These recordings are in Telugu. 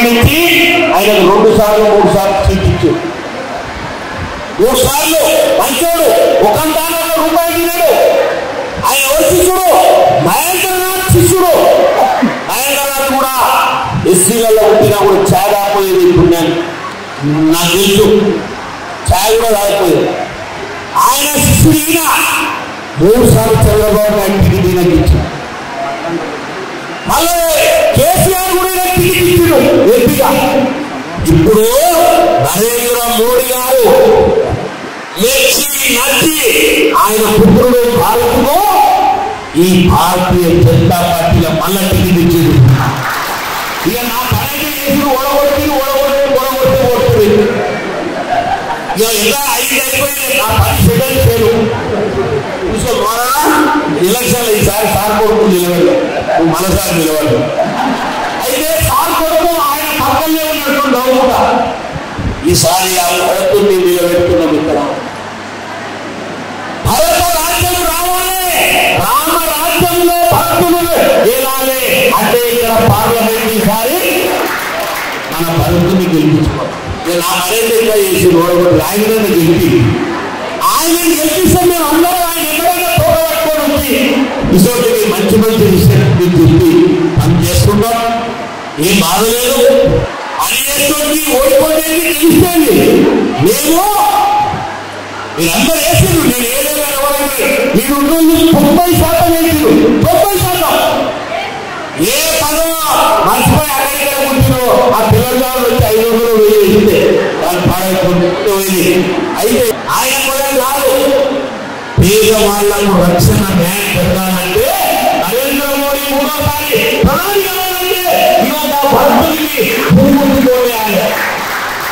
నుంచి ఆయనకు 2 సార్లు 3 సార్లు సీట్ 3 సార్లు మంచోడు ఒక రూపాయి తిన్నాడు. ఆయన ఎవరు శిష్యుడు? మహేంద్రనాథ్ శిష్యుడు. మహేంద్రనాథ్ కూడా ఎస్సీలలో పుట్టినా కూడా ఛాయ్ తాగిపోయేది. ఇప్పుడు నాకు తెలుసు, ఛాయ్ కూడా తాగిపోయేది. ఆయన శిష్యుడు ఈయన 3 సార్లు చంద్రబాబు నాయుడు టికెట్ ఈయనకి ఇచ్చాడు. మళ్ళీ కేసీఆర్ కూడా టికెట్ ఇచ్చాడు ఎంపీగా. ఇప్పుడు నరేంద్ర మోడీ గారు నచ్చి ఆయన పుత్రుడు భారత్లో ఈ భారతీయ జనతా పార్టీలో మళ్ళా టికెట్ ఇచ్చాడు. ఇక నా పని చేసి ఓడగొట్టి ఓడుతుంది. ఇక ఎలా అయిపోయింది నా 10 సెకండ్ చేయడు. ఎలక్షన్ ఈసారి సార్ కొడుకు నిలబడి మనసారి నిలబడి అయితే సార్ కొడుకు ఆయన పక్కనే ఉన్నట్టు నవ్వుతా. ఈసారి ఆ భరతుని నిలబెడుతున్నాం. ఇక్కడ భరత రాజ్యం రావాలి, రామ రాజ్యంలో భక్తులు ఏలాలి అంటే ఇక్కడ పార్లమెంట్ ఈసారి మన భరతుని గెలిపించుకోవాలి. నా మరేంద్ర ఇంకా చేసి ఓడగొట్టి ఆయన గెలిపి గెలిపిస్తే మేము అందరూ ఆయన ఎక్కడైనా తోడబట్టుకోవడానికి ఇసోటికి మంచి విషయం చెప్పి పని చేసుకుంటాం. ఏం బాధ లేదు. పని చేస్తుంది ఓడిపోయేది గెలిస్తేంది. మేము మీరందరూ వేసిండు. నేను ఏదైనా మీరు 90% వేసిండు. 90% ఏ పదో మర్చిపోయి అక్కడికి కూర్చున్నో ఆ పిల్లలు వచ్చి 500 వేసిందే వాళ్ళు పాడైపోయింది. అయితే ఆయన కూడా కాదు, పేదవాళ్లకు రక్షణ న్యాయం పెట్టాలంటే నరేంద్ర మోడీ 3వ సారి ప్రధాని కావాలంటే ఇవాళ భక్తులకి భూములు పోయాలి.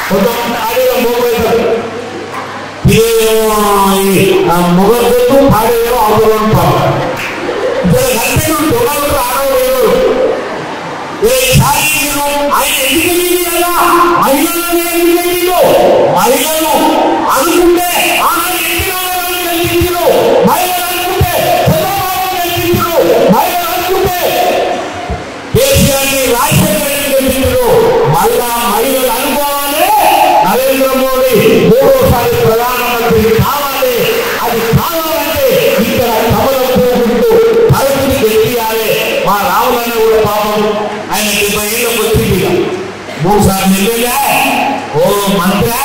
కొంతమంది ఆడేలో మోగైతారు, మొగలు ఆడేలో ఆందోళన పాడు దొంగలు ఆడలేదు. ఆయన ఎందుకు మహిళలు అనుకుంటే మహిళలు అనుకుంటే మహిళలు అనుకుంటే దేశాన్ని రాజశేఖర్ గెలిచిండు. మళ్ళా మహిళలు అనుకోవాలి నరేంద్ర మోడీ 3వ సారి ప్రధానమంత్రి కావాలి. అది కావాలంటే ఇక్కడ కమలం పోకుంటూ భరతుని గెలియాలి. మా రావులన్న కూడా పాపం ఆయన 70 ఏళ్ళకు వచ్చింది. 3 సార్లు ఎమ్మెల్యే, ఓ మంత్రి,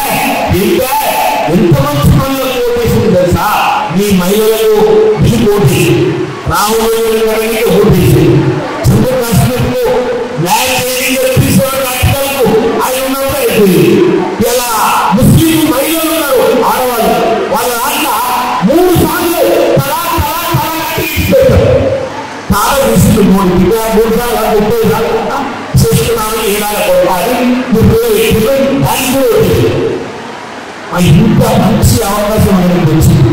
ఇంకా ఎంత మంచి పనులకు ఓటేసింది తెలుసా? మీ మహిళలకు మీకు ఓటేసి రాహుల్ ఓటేసి జమ్మూ కాశ్మీర్కు న్యాయం తీసుకోవడానికి ఆయన ఉన్నప్పుడు అయిపోయింది. ఇలా ముస్లిం మహిళలు ఉన్నారు, ఆడవాళ్ళు, వాళ్ళ దాంట్లో 3 సార్లు చాలా విషయాలు 3 సార్లు 30 సార్లు చేస్తున్నాను. ఏడాది కొట్టాలి ఇంత మంచి అవకాశం ఆయనకు వచ్చింది.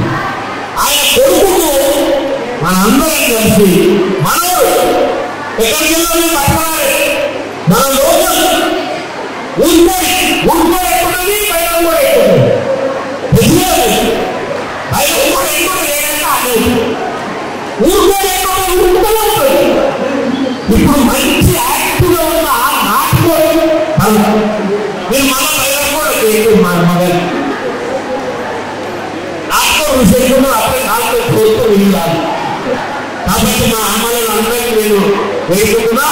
ఆయన కొడుకుకు మనందరం కలిసి మనోడు ఎక్కడికి వెళ్ళాలి పట్టణాలి మన లోకల్ ఊరుకో ఎక్కుతుంది, బయట కూడా ఎక్కుతుంది. బయట కూడా ఎక్కువ లేదంటే అనేది ఊరుకో ఎక్కువ ఉంటుంది. ఇప్పుడు మంచి యాక్టివ్గా ఉన్న నాటుకోడు మీరు మన బయట కూడా మగ నాటుకో విషయంలో అప్పుడే నాటుకో కోరుతూ వీళ్ళు. కాబట్టి మా అమ్మలను అందరికీ నేను వేసుకున్నా.